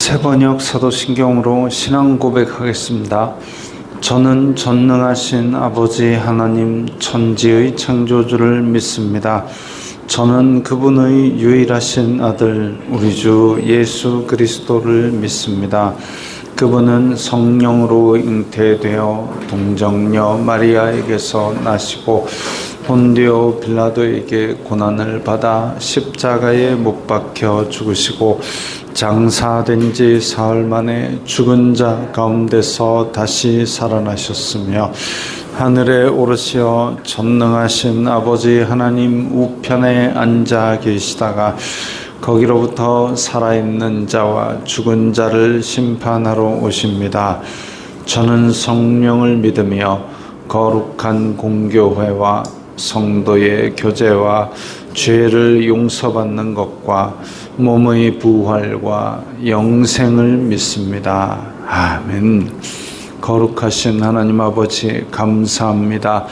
새번역 사도신경으로 신앙 고백하겠습니다. 저는 전능하신 아버지 하나님 천지의 창조주를 믿습니다. 저는 그분의 유일하신 아들 우리 주 예수 그리스도를 믿습니다. 그분은 성령으로 잉태되어 동정녀 마리아에게서 나시고 본디오 빌라도에게 고난을 받아 십자가에 못 박혀 죽으시고 장사된 지 사흘 만에 죽은 자 가운데서 다시 살아나셨으며 하늘에 오르시어 전능하신 아버지 하나님 우편에 앉아 계시다가 거기로부터 살아있는 자와 죽은 자를 심판하러 오십니다. 저는 성령을 믿으며 거룩한 공교회와 성도의 교제와 죄를 용서받는 것과 몸의 부활과 영생을 믿습니다. 아멘. 거룩하신 하나님 아버지 감사합니다.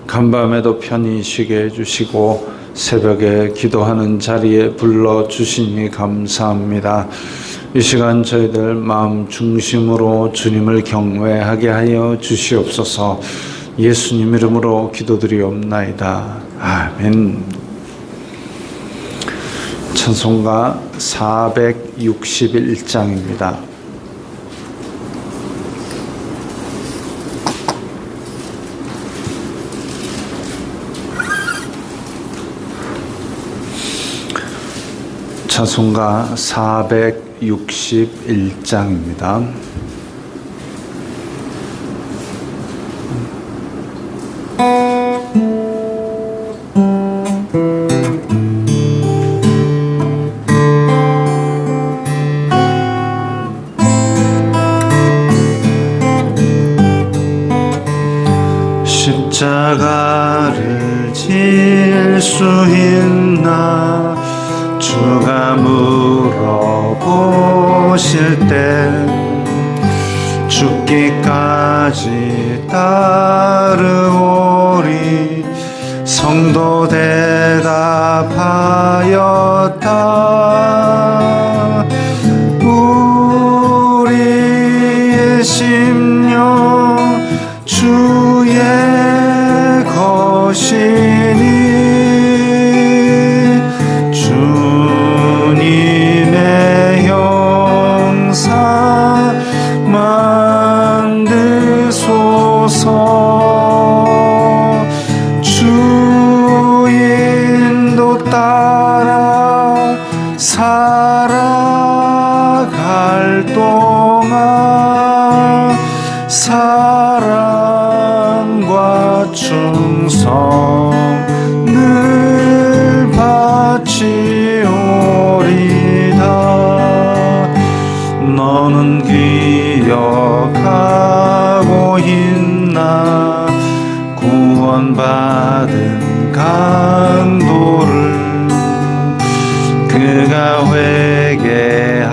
간밤에도 편히 쉬게 해주시고 새벽에 기도하는 자리에 불러주시니 감사합니다. 이 시간 저희들 마음 중심으로 주님을 경외하게 하여 주시옵소서. 예수님 이름으로 기도드리옵나이다. 아멘. 찬송가 461장입니다. 찬송가 461장입니다. 십자가를 질 수 있나 주가 물어보실 때 죽기까지 따르오리 성도 대답하였다. 우리의 심령 주의 것이니 주님의 형상 만드소서. 주 인도 따라 살아갈 동안 사랑과 충성을 바치오리다. 너는 기억하고 있나 구원받은 강도를 그가 회개하였을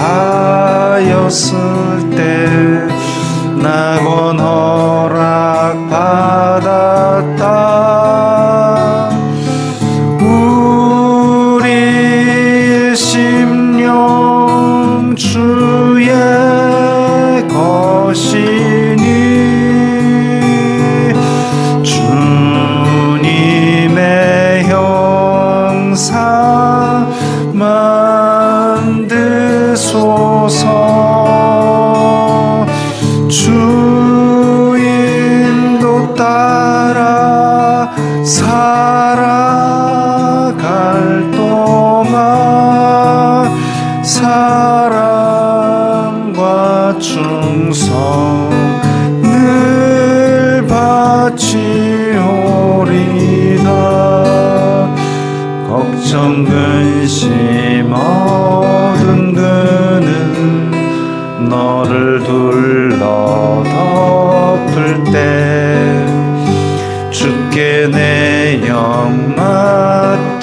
때 낙원 허락받았다. 우리의 심령 주의 것이니 주님의 형상 만드소서. 주 인도 따라 살아갈 동안 사랑과 충성을 바치오리다. 걱정 근심 얻은 그는 너를 둘러 덮을 때 주께 내 영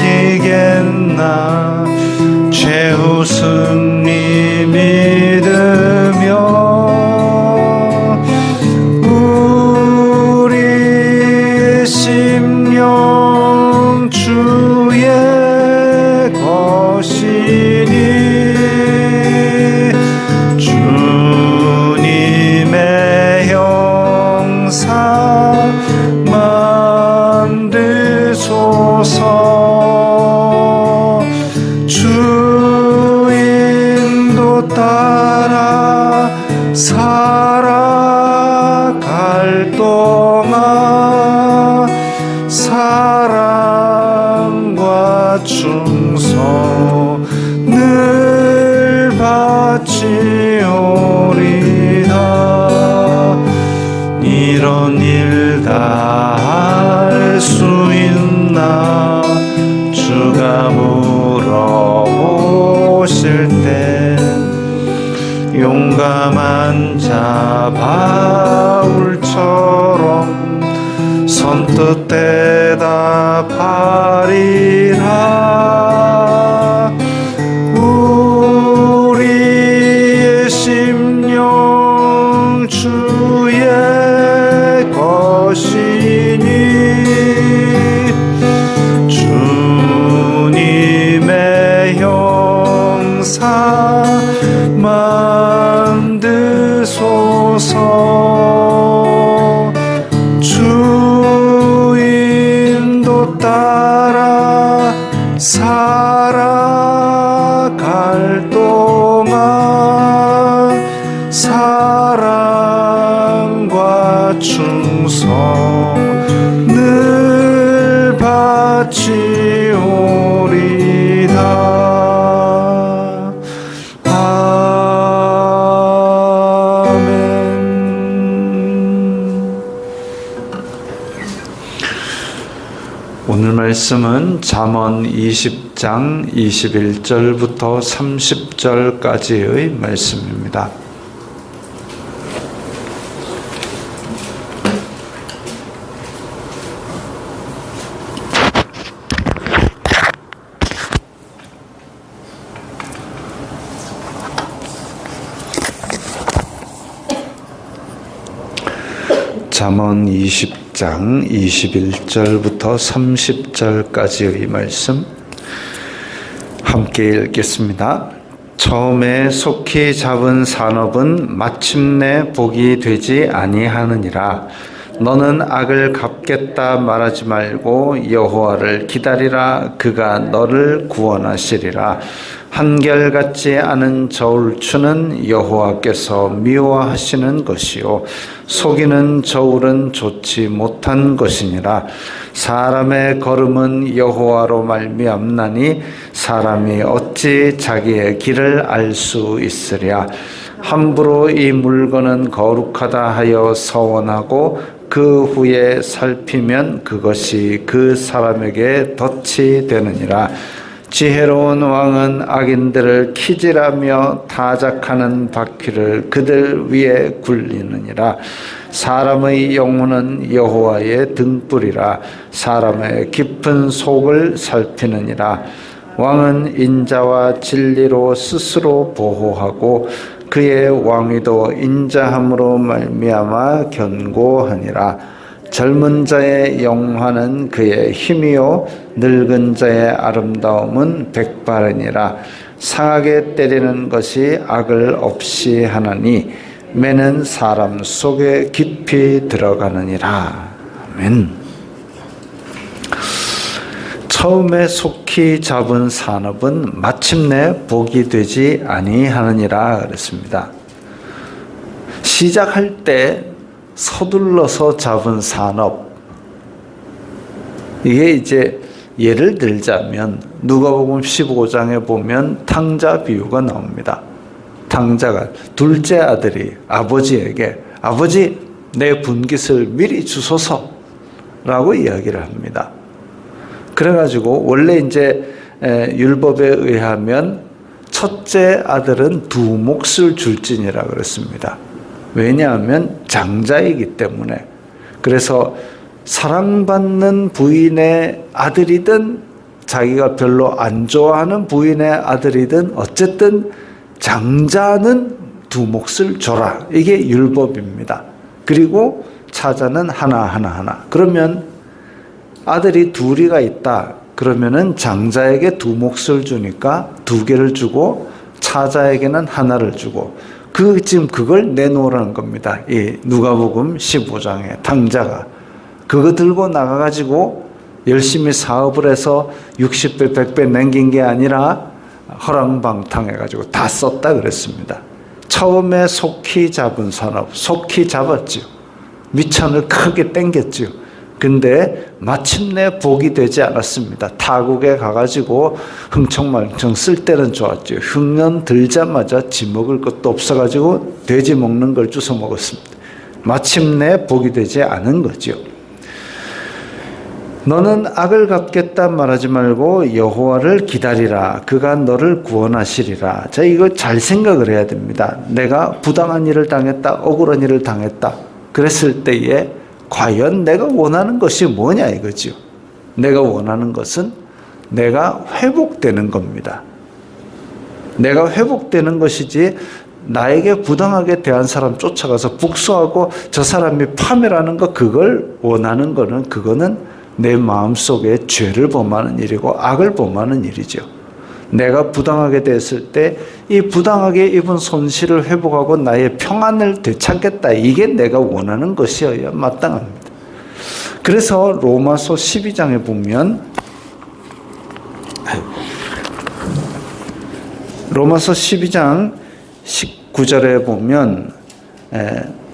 맡기겠나. 최후 승리 믿으며 우리의 심령 주의 것이니 주소서. 주 인도 따라 살아갈 동안 사랑과 충성 늘 바치오리다. 이런 일 다 할 수 있나 주가 물어보실 때 용감한 자 바울처럼 선뜻 대답하리라. 우리의 심령 주의 것이니 주님의 형상 만드소서. 주 인도 따라 살아갈 동안 사랑과 충성 늘 바치오리다. 아멘. 오늘 말씀은 잠언 20장 21절부터 30절까지의 말씀입니다. 잠언 20장 21절부터 30절까지의 말씀 함께 읽겠습니다. 처음에 속히 잡은 산업은 마침내 복이 되지 아니하느니라. 너는 악을 갚겠다 말하지 말고 여호와를 기다리라. 그가 너를 구원하시리라. 한결같지 않은 저울추는 여호와께서 미워하시는 것이요 속이는 저울은 좋지 못한 것이니라. 사람의 걸음은 여호와로 말미암나니 사람이 어찌 자기의 길을 알 수 있으랴. 함부로 이 물건은 거룩하다 하여 서원하고 그 후에 살피면 그것이 그 사람에게 덫이 되느니라. 지혜로운 왕은 악인들을 키질하며 타작하는 바퀴를 그들 위에 굴리느니라. 사람의 영혼은 여호와의 등불이라. 사람의 깊은 속을 살피느니라. 왕은 인자와 진리로 스스로 보호하고 그의 왕위도 인자함으로 말미암아 견고하니라. 젊은 자의 영화는 그의 힘이요 늙은 자의 아름다움은 백발이니라. 상하게 때리는 것이 악을 없이 하나니 매는 사람 속에 깊이 들어가느니라. 아멘. 처음에 속히 잡은 산업은 마침내 복이 되지 아니하느니라 그랬습니다. 시작할 때 서둘러서 잡은 산업, 이게 이제 예를 들자면 누가복음 15장에 보면 탕자 비유가 나옵니다. 탕자가 둘째 아들이 아버지에게 아버지 내 분깃을 미리 주소서 라고 이야기를 합니다. 그래가지고 원래 이제 율법에 의하면 첫째 아들은 두 몫을 줄지니라 그랬습니다. 왜냐하면 장자이기 때문에. 그래서 사랑받는 부인의 아들이든 자기가 별로 안 좋아하는 부인의 아들이든 어쨌든 장자는 두 몫을 줘라. 이게 율법입니다. 그리고 차자는 하나. 그러면 아들이 둘이가 있다. 그러면은 장자에게 두 몫을 주니까 두 개를 주고 차자에게는 하나를 주고 지금 그걸 내놓으라는 겁니다. 이 누가복음 15장의 탕자가 그거 들고 나가가지고 열심히 사업을 해서 60배, 100배 남긴 게 아니라 허랑방탕해가지고 다 썼다 그랬습니다. 처음에 속히 잡은 산업, 속히 잡았죠. 미천을 크게 땡겼죠. 근데 마침내 복이 되지 않았습니다. 타국에 가가지고 흥청망청 쓸 때는 좋았죠. 흉년 들자마자 지 먹을 것도 없어가지고 돼지 먹는 걸 주워 먹었습니다. 마침내 복이 되지 않은 거죠. 너는 악을 갚겠다 말하지 말고 여호와를 기다리라. 그가 너를 구원하시리라. 자, 이거 잘 생각을 해야 됩니다. 내가 부당한 일을 당했다, 억울한 일을 당했다. 그랬을 때에 과연 내가 원하는 것이 뭐냐 이거죠. 내가 원하는 것은 내가 회복되는 겁니다. 내가 회복되는 것이지 나에게 부당하게 대한 사람 쫓아가서 복수하고 저 사람이 파멸하는 거, 그걸 원하는 거는, 그거는 내 마음속에 죄를 범하는 일이고 악을 범하는 일이죠. 내가 부당하게 됐을 때 이 부당하게 입은 손실을 회복하고 나의 평안을 되찾겠다. 이게 내가 원하는 것이어야 마땅합니다. 그래서 로마서 12장에 보면 로마서 12장 19절에 보면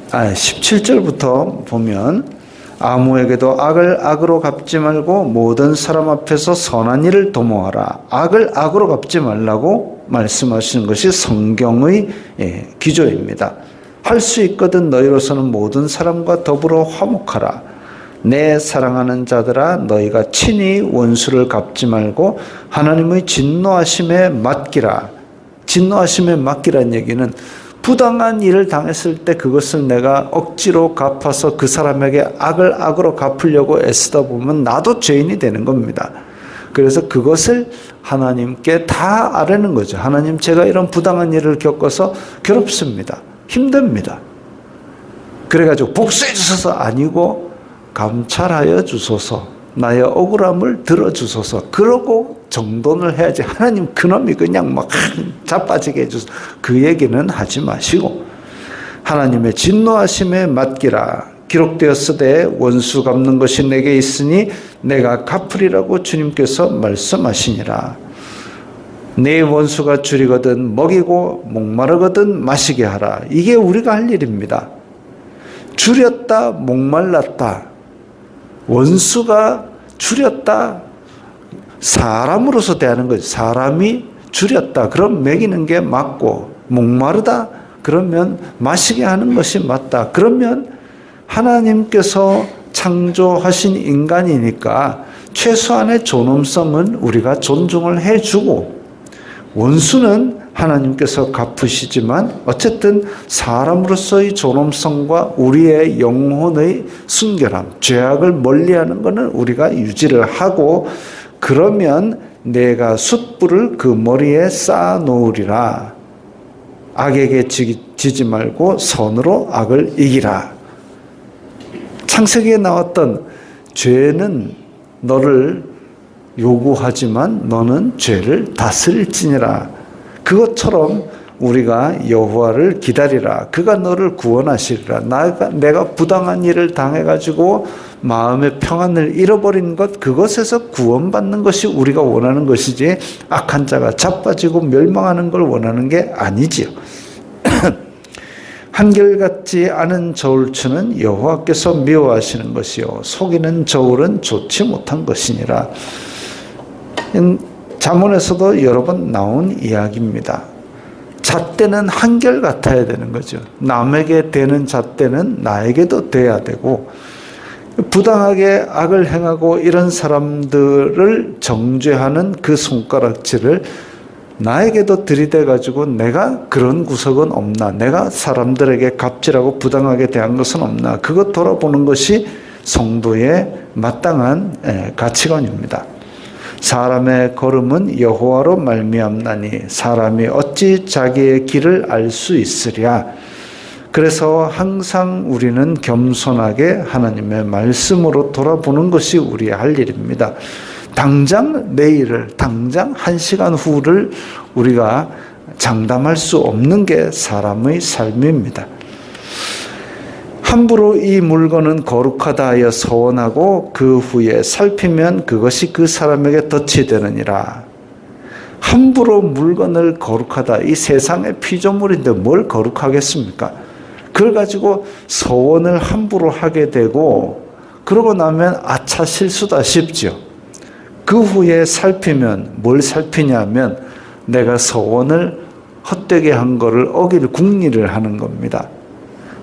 17절부터 보면 아무에게도 악을 악으로 갚지 말고 모든 사람 앞에서 선한 일을 도모하라. 악을 악으로 갚지 말라고 말씀하시는 것이 성경의 기조입니다. 할 수 있거든 너희로서는 모든 사람과 더불어 화목하라. 내 사랑하는 자들아, 너희가 친히 원수를 갚지 말고 하나님의 진노하심에 맡기라. 진노하심에 맡기라는 얘기는 부당한 일을 당했을 때 그것을 내가 억지로 갚아서 그 사람에게 악을 악으로 갚으려고 애쓰다 보면 나도 죄인이 되는 겁니다. 그래서 그것을 하나님께 다 아뢰는 거죠. 하나님, 제가 이런 부당한 일을 겪어서 괴롭습니다. 힘듭니다. 그래가지고 복수해 주소서 아니고 감찰하여 주소서, 나의 억울함을 들어주소서. 그러고 정돈을 해야지. 하나님, 그놈이 그냥 막 자빠지게 해주소서, 그 얘기는 하지 마시고 하나님의 진노하심에 맡기라. 기록되었으되 원수 갚는 것이 내게 있으니 내가 갚으리라고 주님께서 말씀하시니라. 내 원수가 줄이거든 먹이고 목마르거든 마시게 하라. 이게 우리가 할 일입니다. 줄였다, 목말랐다, 원수가 줄였다, 사람으로서 대하는 거죠. 사람이 줄였다, 그럼 먹이는 게 맞고, 목마르다 그러면 마시게 하는 것이 맞다. 그러면 하나님께서 창조하신 인간이니까 최소한의 존엄성은 우리가 존중을 해주고, 원수는 하나님께서 갚으시지만 어쨌든 사람으로서의 존엄성과 우리의 영혼의 순결함, 죄악을 멀리하는 것은 우리가 유지를 하고, 그러면 내가 숯불을 그 머리에 쌓아 놓으리라. 악에게 지지 말고 선으로 악을 이기라. 창세기에 나왔던 죄는 너를 요구하지만 너는 죄를 다스릴지니라. 그것처럼 우리가 여호와를 기다리라. 그가 너를 구원하시리라. 내가 부당한 일을 당해가지고 마음의 평안을 잃어버린 것, 그것에서 구원받는 것이 우리가 원하는 것이지 악한 자가 자빠지고 멸망하는 걸 원하는 게 아니지요. 한결같지 않은 저울추는 여호와께서 미워하시는 것이요 속이는 저울은 좋지 못한 것이니라. 잠언에서도 여러 번 나온 이야기입니다. 잣대는 한결같아야 되는 거죠. 남에게 되는 잣대는 나에게도 돼야 되고, 부당하게 악을 행하고 이런 사람들을 정죄하는 그 손가락질을 나에게도 들이대가지고 내가 그런 구석은 없나, 내가 사람들에게 갑질하고 부당하게 대한 것은 없나, 그것 돌아보는 것이 성도의 마땅한 가치관입니다. 사람의 걸음은 여호와로 말미암나니 사람이 어찌 자기의 길을 알 수 있으랴. 그래서 항상 우리는 겸손하게 하나님의 말씀으로 돌아보는 것이 우리의 할 일입니다. 당장 내일을, 당장 1시간 후를 우리가 장담할 수 없는 게 사람의 삶입니다. 함부로 이 물건은 거룩하다 하여 서원하고 그 후에 살피면 그것이 그 사람에게 덫이 되느니라. 함부로 물건을 거룩하다. 이 세상의 피조물인데 뭘 거룩하겠습니까? 그걸 가지고 서원을 함부로 하게 되고 그러고 나면 아차 실수다 싶죠. 그 후에 살피면 뭘 살피냐면 내가 서원을 헛되게 한 거를 어길 궁리를 하는 겁니다.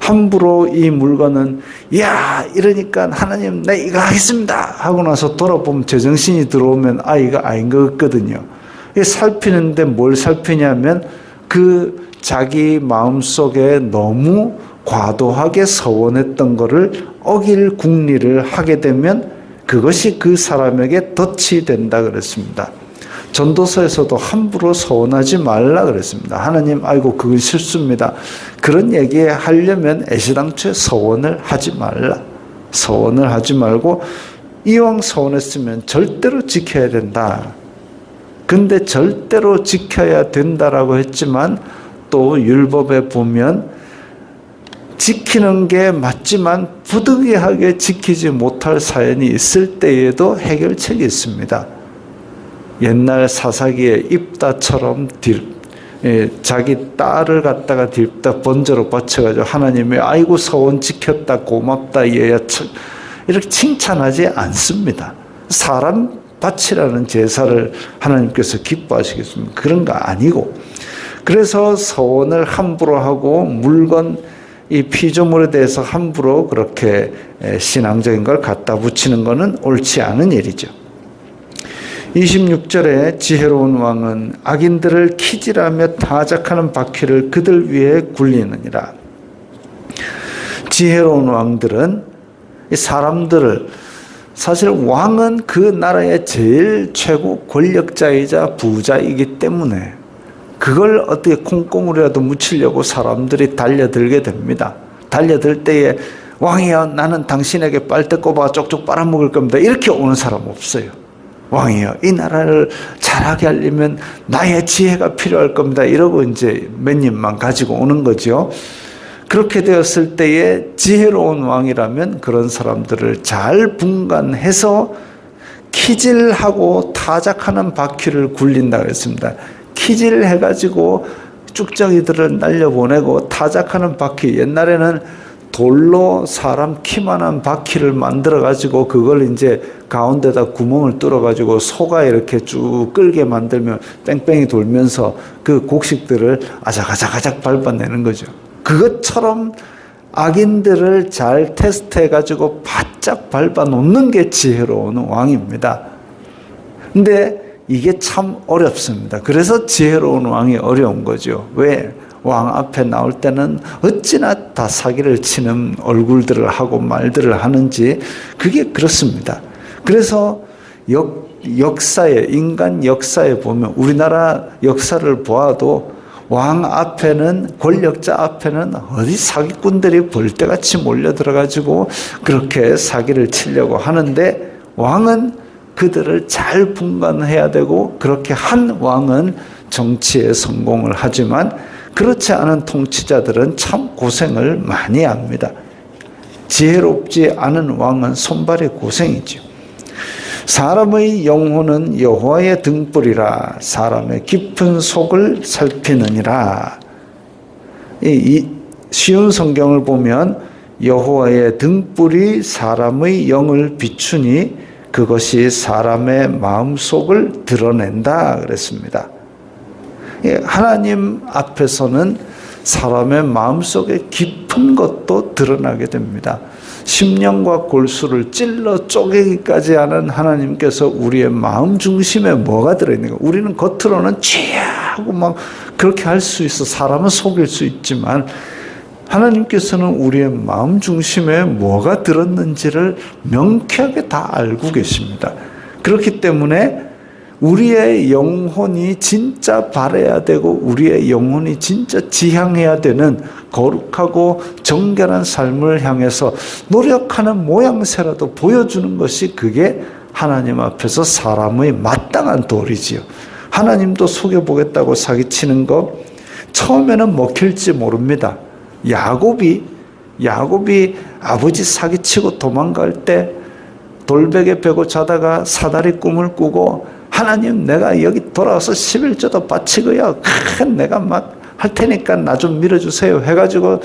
함부로 이 물건은 야 이러니까 하나님 내 이거 하겠습니다 하고 나서 돌아보면 제정신이 들어오면 이거 아닌 것 같거든요. 살피는데 뭘 살피냐면 그 자기 마음속에 너무 과도하게 서원했던 거를 어길 궁리를 하게 되면 그것이 그 사람에게 덫이 된다 그랬습니다. 전도서에서도 함부로 서원하지 말라 그랬습니다. 하나님 아이고 그건 실수입니다. 그런 얘기 하려면 애시당초에 서원을 하지 말라. 서원을 하지 말고 이왕 서원했으면 절대로 지켜야 된다. 근데 절대로 지켜야 된다라고 했지만 또 율법에 보면 지키는 게 맞지만 부득이하게 지키지 못할 사연이 있을 때에도 해결책이 있습니다. 옛날 사사기의 입다처럼 자기 딸을 갖다가 딜다 번제로 바쳐가지고 하나님이 아이고 서원 지켰다 고맙다 얘야 이렇게 칭찬하지 않습니다. 사람 바치라는 제사를 하나님께서 기뻐하시겠습니까? 그런 거 아니고 그래서 서원을 함부로 하고 물건 이 피조물에 대해서 함부로 그렇게 신앙적인 걸 갖다 붙이는 것은 옳지 않은 일이죠. 26절에 지혜로운 왕은 악인들을 키질하며 타작하는 바퀴를 그들 위에 굴리느니라. 지혜로운 왕들은 이 사람들을 사실 왕은 그 나라의 제일 최고 권력자이자 부자이기 때문에 그걸 어떻게 콩고물이라도 묻히려고 사람들이 달려들게 됩니다. 달려들 때에 왕이여 나는 당신에게 빨대 꼽아 쪽쪽 빨아먹을 겁니다. 이렇게 오는 사람 없어요. 왕이여 이 나라를 잘하게 하려면 나의 지혜가 필요할 겁니다. 이러고 이제 몇 입만 가지고 오는 거죠. 그렇게 되었을 때에 지혜로운 왕이라면 그런 사람들을 잘 분간해서 키질하고 타작하는 바퀴를 굴린다 그랬습니다. 키질해가지고 쭉정이들을 날려보내고 타작하는 바퀴, 옛날에는 돌로 사람 키만한 바퀴를 만들어가지고 그걸 이제 가운데다 구멍을 뚫어가지고 소가 이렇게 쭉 끌게 만들면 뺑뺑이 돌면서 그 곡식들을 아작아작아작 밟아내는 거죠. 그것처럼 악인들을 잘 테스트해가지고 바짝 밟아놓는 게 지혜로운 왕입니다. 근데 이게 참 어렵습니다. 그래서 지혜로운 왕이 어려운 거죠. 왜? 왕 앞에 나올 때는 어찌나 다 사기를 치는 얼굴들을 하고 말들을 하는지 그게 그렇습니다. 그래서 역사에 인간 역사에 보면 우리나라 역사를 보아도 왕 앞에는 권력자 앞에는 어디 사기꾼들이 벌떼같이 몰려들어가지고 그렇게 사기를 치려고 하는데 왕은 그들을 잘 분간해야 되고 그렇게 한 왕은 정치에 성공을 하지만 그렇지 않은 통치자들은 참 고생을 많이 합니다. 지혜롭지 않은 왕은 손발이 고생이죠. 사람의 영혼은 여호와의 등불이라 사람의 깊은 속을 살피느니라. 이 쉬운 성경을 보면 여호와의 등불이 사람의 영을 비추니 그것이 사람의 마음속을 드러낸다 그랬습니다. 하나님 앞에서는 사람의 마음속에 깊은 것도 드러나게 됩니다. 심령과 골수를 찔러 쪼개기까지 하는 하나님께서 우리의 마음 중심에 뭐가 들어있는가? 우리는 겉으로는 취하고 막 그렇게 할 수 있어. 사람은 속일 수 있지만 하나님께서는 우리의 마음 중심에 뭐가 들었는지를 명쾌하게 다 알고 계십니다. 그렇기 때문에 우리의 영혼이 진짜 바라야 되고 우리의 영혼이 진짜 지향해야 되는 거룩하고 정결한 삶을 향해서 노력하는 모양새라도 보여주는 것이 그게 하나님 앞에서 사람의 마땅한 도리지요. 하나님도 속여보겠다고 사기치는 거 처음에는 먹힐지 모릅니다. 야곱이 야곱이 아버지 사기치고 도망갈 때 돌베개 베고 자다가 사다리 꿈을 꾸고 하나님 내가 여기 돌아와서 11조도 바치고요. 내가 막 할 테니까 나 좀 밀어주세요 해가지고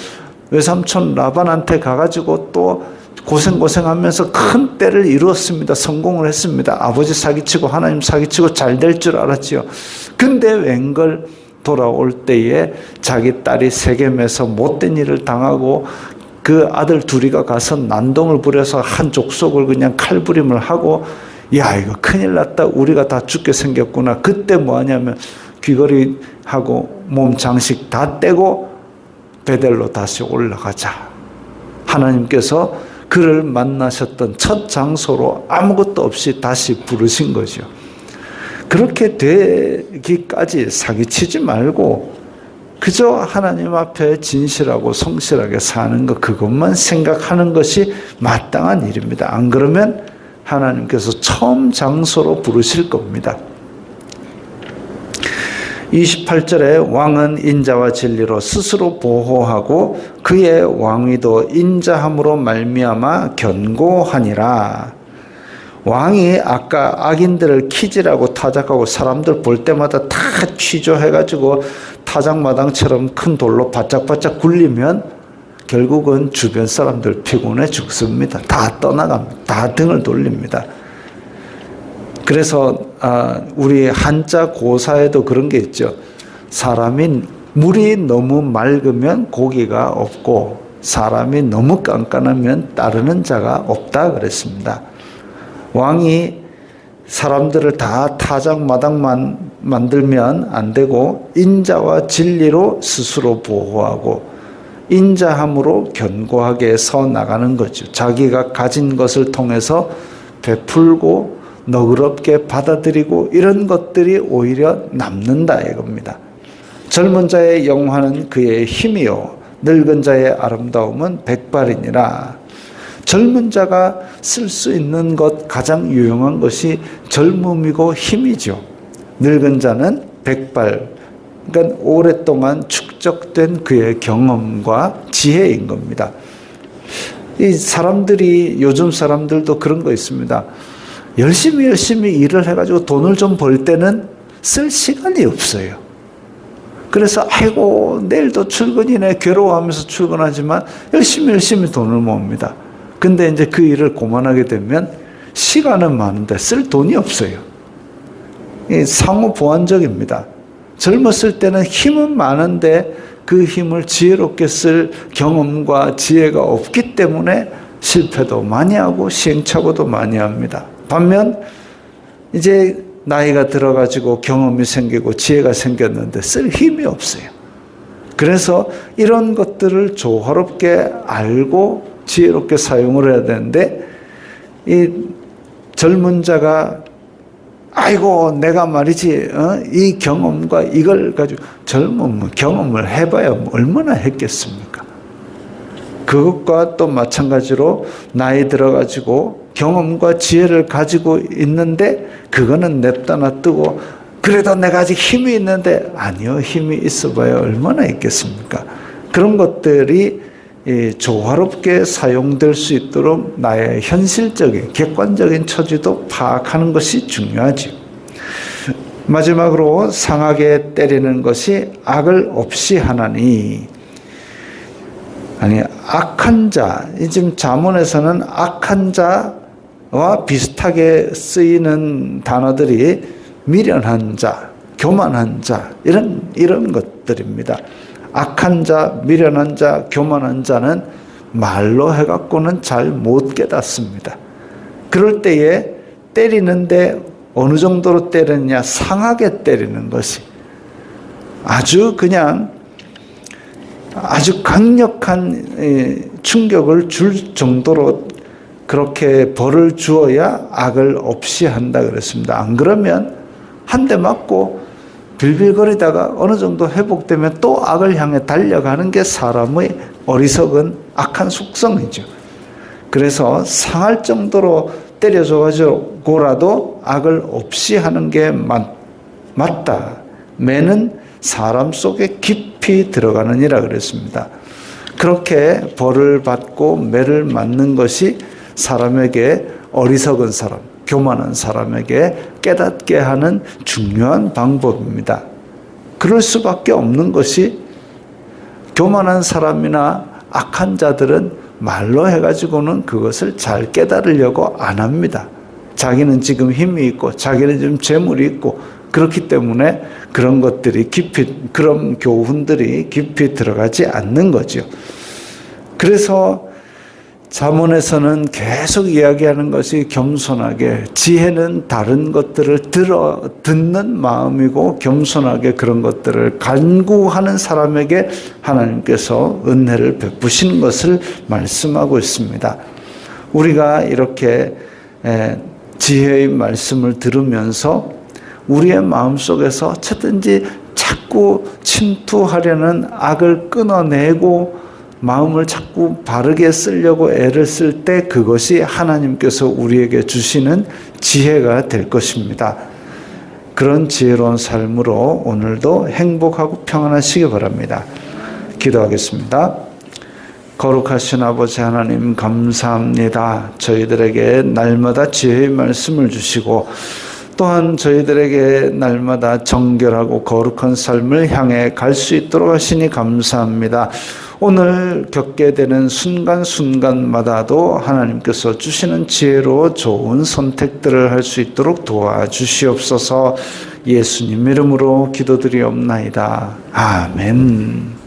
외삼촌 라반한테 가가지고 또 고생하면서 큰 때를 이루었습니다. 성공을 했습니다. 아버지 사기치고 하나님 사기치고 잘 될 줄 알았지요. 근데 웬걸 돌아올 때에 자기 딸이 세겜에서 못된 일을 당하고 그 아들 둘이가 가서 난동을 부려서 한 족속을 그냥 칼부림을 하고 야 이거 큰일 났다. 우리가 다 죽게 생겼구나. 그때 뭐 하냐면 귀걸이하고 몸 장식 다 떼고 베델로 다시 올라가자. 하나님께서 그를 만나셨던 첫 장소로 아무것도 없이 다시 부르신 거죠. 그렇게 되기까지 사기치지 말고 그저 하나님 앞에 진실하고 성실하게 사는 것 그것만 생각하는 것이 마땅한 일입니다. 안 그러면 하나님께서 처음 장소로 부르실 겁니다. 28절에 왕은 인자와 진리로 스스로 보호하고 그의 왕위도 인자함으로 말미암아 견고하니라. 왕이 아까 악인들을 키질하고 타작하고 사람들 볼 때마다 다 취조해가지고 타작마당처럼 큰 돌로 바짝바짝 굴리면 결국은 주변 사람들 피곤해 죽습니다. 다 떠나갑니다. 다 등을 돌립니다. 그래서 우리 한자 고사에도 그런 게 있죠. 사람이 물이 너무 맑으면 고기가 없고 사람이 너무 깐깐하면 따르는 자가 없다 그랬습니다. 왕이 사람들을 다 타작마당만 만들면 안 되고 인자와 진리로 스스로 보호하고 인자함으로 견고하게 서 나가는 거죠. 자기가 가진 것을 통해서 베풀고 너그럽게 받아들이고 이런 것들이 오히려 남는다 이겁니다. 젊은 자의 영화는 그의 힘이요 늙은 자의 아름다움은 백발이니라. 젊은 자가 쓸 수 있는 것 가장 유용한 것이 젊음이고 힘이죠. 늙은 자는 백발, 그러니까 오랫동안 축적된 그의 경험과 지혜인 겁니다. 이 사람들이 요즘 사람들도 그런 거 있습니다. 열심히 일을 해가지고 돈을 좀 벌 때는 쓸 시간이 없어요. 그래서 아이고 내일도 출근이네 괴로워하면서 출근하지만 열심히 돈을 모읍니다. 근데 이제 그 일을 그만하게 되면 시간은 많은데 쓸 돈이 없어요. 이 상호 보완적입니다. 젊었을 때는 힘은 많은데 그 힘을 지혜롭게 쓸 경험과 지혜가 없기 때문에 실패도 많이 하고 시행착오도 많이 합니다. 반면 이제 나이가 들어가지고 경험이 생기고 지혜가 생겼는데 쓸 힘이 없어요. 그래서 이런 것들을 조화롭게 알고 지혜롭게 사용을 해야 되는데 이 젊은 자가 아이고 내가 말이지 이 경험과 이걸 가지고 젊으면 경험을 해봐야 얼마나 했겠습니까? 그것과 또 마찬가지로 나이 들어가지고 경험과 지혜를 가지고 있는데 그거는 냅다 놔두고 그래도 내가 아직 힘이 있는데 아니요 힘이 있어봐야 얼마나 있겠습니까? 그런 것들이 조화롭게 사용될 수 있도록 나의 현실적인 객관적인 처지도 파악하는 것이 중요하죠. 마지막으로 상하게 때리는 것이 악을 없이 하나니 아니 악한 자 지금 잠언에서는 악한 자와 비슷하게 쓰이는 단어들이 미련한 자, 교만한 자 이런 것들입니다. 악한 자, 미련한 자, 교만한 자는 말로 해갖고는 잘 못 깨닫습니다. 그럴 때에 때리는데 어느 정도로 때리느냐 상하게 때리는 것이 아주 강력한 충격을 줄 정도로 그렇게 벌을 주어야 악을 없이 한다 그랬습니다. 안 그러면 한 대 맞고 빌빌거리다가 어느 정도 회복되면 또 악을 향해 달려가는 게 사람의 어리석은 악한 속성이죠. 그래서 상할 정도로 때려줘가지고라도 악을 없이 하는 게 맞다. 매는 사람 속에 깊이 들어가느니라 그랬습니다. 그렇게 벌을 받고 매를 맞는 것이 사람에게 어리석은 사람, 교만한 사람에게 깨닫게 하는 중요한 방법입니다. 그럴 수밖에 없는 것이 교만한 사람이나 악한 자들은 말로 해가지고는 그것을 잘 깨달으려고 안 합니다. 자기는 지금 힘이 있고 자기는 지금 재물이 있고 그렇기 때문에 그런 것들이 그런 교훈들이 깊이 들어가지 않는 거죠. 그래서 잠언에서는 계속 이야기하는 것이 겸손하게, 지혜는 다른 것들을 듣는 마음이고 겸손하게 그런 것들을 간구하는 사람에게 하나님께서 은혜를 베푸신 것을 말씀하고 있습니다. 우리가 이렇게 지혜의 말씀을 들으면서 우리의 마음속에서 어쨌든지 자꾸 침투하려는 악을 끊어내고 마음을 자꾸 바르게 쓰려고 애를 쓸 때 그것이 하나님께서 우리에게 주시는 지혜가 될 것입니다. 그런 지혜로운 삶으로 오늘도 행복하고 평안하시기 바랍니다. 기도하겠습니다. 거룩하신 아버지 하나님 감사합니다. 저희들에게 날마다 지혜의 말씀을 주시고 또한 저희들에게 날마다 정결하고 거룩한 삶을 향해 갈 수 있도록 하시니 감사합니다. 오늘 겪게 되는 순간순간마다도 하나님께서 주시는 지혜로 좋은 선택들을 할 수 있도록 도와주시옵소서. 예수님 이름으로 기도드리옵나이다. 아멘.